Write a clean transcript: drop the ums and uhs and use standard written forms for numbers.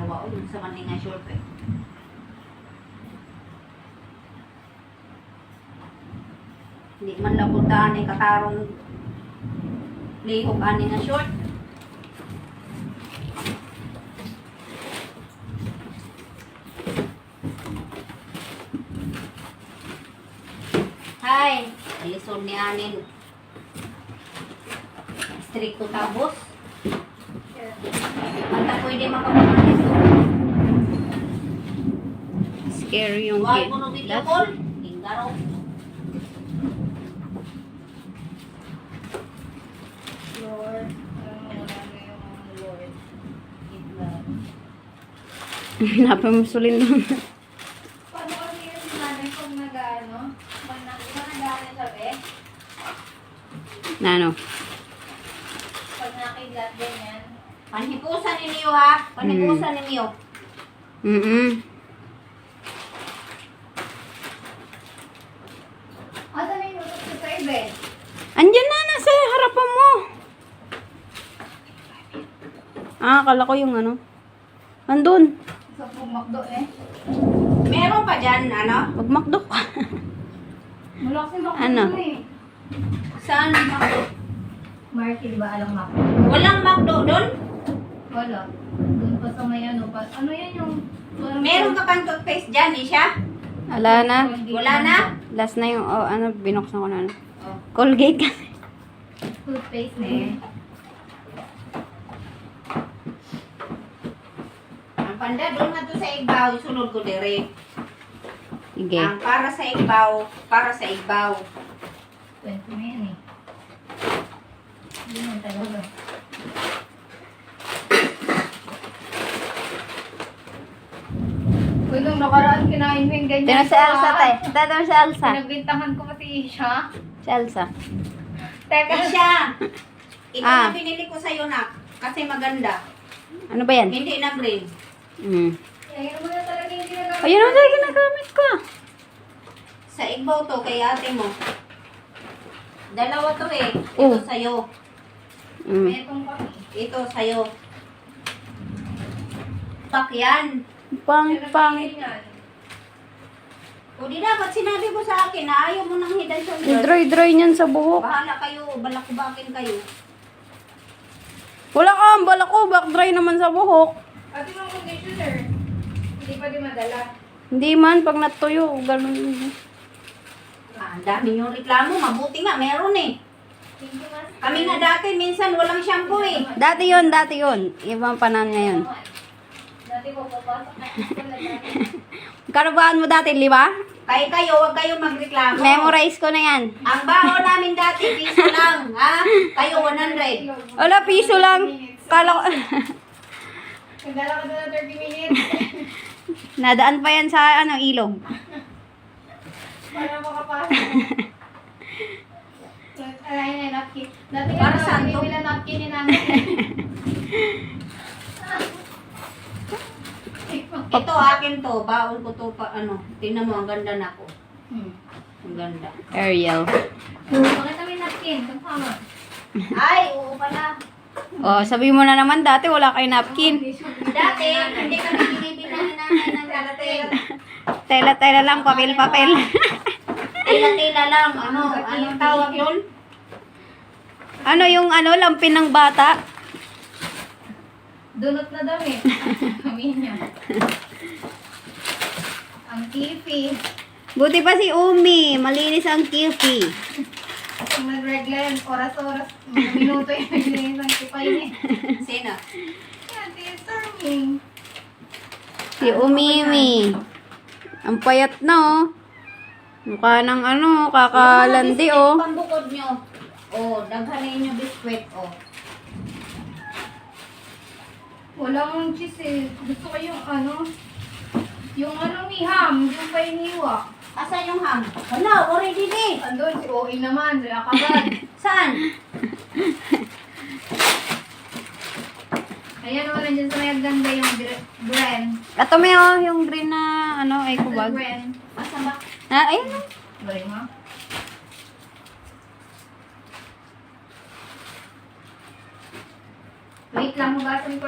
dalawa. O, sa maning nga short eh. Hindi man labutaan eh, katarong lihok ani nga short. Hi, alisod ni anin. Stricto tabos. Basta pwede makapamanis. Scary yung Huwag kid. mo no video call. Tingaro. Lord, wala na yung Lord. Napamusulin doon. Paano kasi yung si nanay kung nag-ano? Pag nag-ano sabi? Na ano? Pag nakidlat ganyan. Panhipusan ninyo ha. Panhipusan ninyo. Asa na yung utot ko sa ibe? Andyan na, nasa harapan mo. Ah, akala ko yung ano. Andun. Sa pumakdo eh. Meron pa dyan, ano? Magmakdo ka. Mulak si Makdo Ano? eh. Saan ang McDo? Marky, di ba alam Makdo? Walang McDo doon? Wala. Doon pa sa may ano pa. Ano yan yung... Meron ka pang toothpaste dyan, Isha? Wala na. Wala na? Last na yung, oh, ano, binuksan ko na. Ano. Oh. Colgate ka. Toothpaste na eh. Ang panda doon nga to sa igbaw, isunod ko dire. Sige. Ang para sa igbaw, para sa igbaw. 20 na yan eh. Hindi mo talaga. Uy, nung nakaraan kinain mo yung ganyan. Tignan si Elsa, te. Tignan si Elsa. Pinagbintangan ko pati siya. Si Elsa. Teka, Isha! Ito Ah. na binili ko sa'yo na. Kasi maganda. Ano ba yan? Hindi na green. ayun mo na talaga yung ginagamit. Ayun ang talaga ginagamit ko. Sa igbaw to, kay ate mo. Dalawa to eh. Ito Oh. sa'yo. Metong kami. Ito sa'yo. Pak yan. Pangit. O di dapat sinabi mo sa akin na ayaw mo nang hidden shoulder. Dry niyan sa buhok. Bahala kayo, balakubakin kayo. Wala ka, balak ko. Back dry naman sa buhok. Ate mo conditioner. Hindi pa di madala. Hindi man, pag natuyo, ganun. Ah, ang dami yung reklamo. Mabuti nga, meron eh. Thank you, mas. Kami nga dati, minsan walang shampoo eh. Dati yun. Ibang panahon ngayon. Dati ko papasok na school na dati. Karabaan mo dati, 5? Kaya kayo, huwag kayong magreklamo. Memorize ko na yan. Ang baon namin dati, piso lang. Ha? Kayo, 100. Wala, piso lang. Kala ko. Nagdala ka doon na 30 minutes. Nadaan pa yan sa ilog. Para makapasok. Ayun ay napkin. Dati Para ka saan to? nila napkin ni nanay. Ito, akin to. Baon ko to pa, ano. Tingnan mo, ang ganda na ko. Ang ganda. Ariel. Bakit kami napkin? Kasama. Ay, oo pala. Oh, sabi mo na naman, dati wala kayo napkin. Dati, hindi kami binibili ni nanay ng tela-tela. Tela-tela lang, papel-papel. Tela-tela lang. Anong tawag yun? Ano yung lampin ng bata? Dunot na daw eh. Kami niya. Ang kipi. Buti pa si Umi, malinis ang kipi. Kung nag-regla yan, oras-oras, mga minuto yung naglinis ang kipay niya. Sino? Yan, Storming. Si Umimi. Ang payat na Mukha ng kakalandi Yung pambukod nyo. Daghanin nyo biskwit. Walang cheese eh. Gusto ko yung ni ham, yung painiwa. Asan yung ham? Wala, already di. Andun, si OA naman, si Akabad. Saan? Ayan naman, nandiyan sa may ganda yung Bren. Ito may yung green na ay kubag. Bren. Asan ba? Ayun. Bren mo? Wait lang, hugasan ko.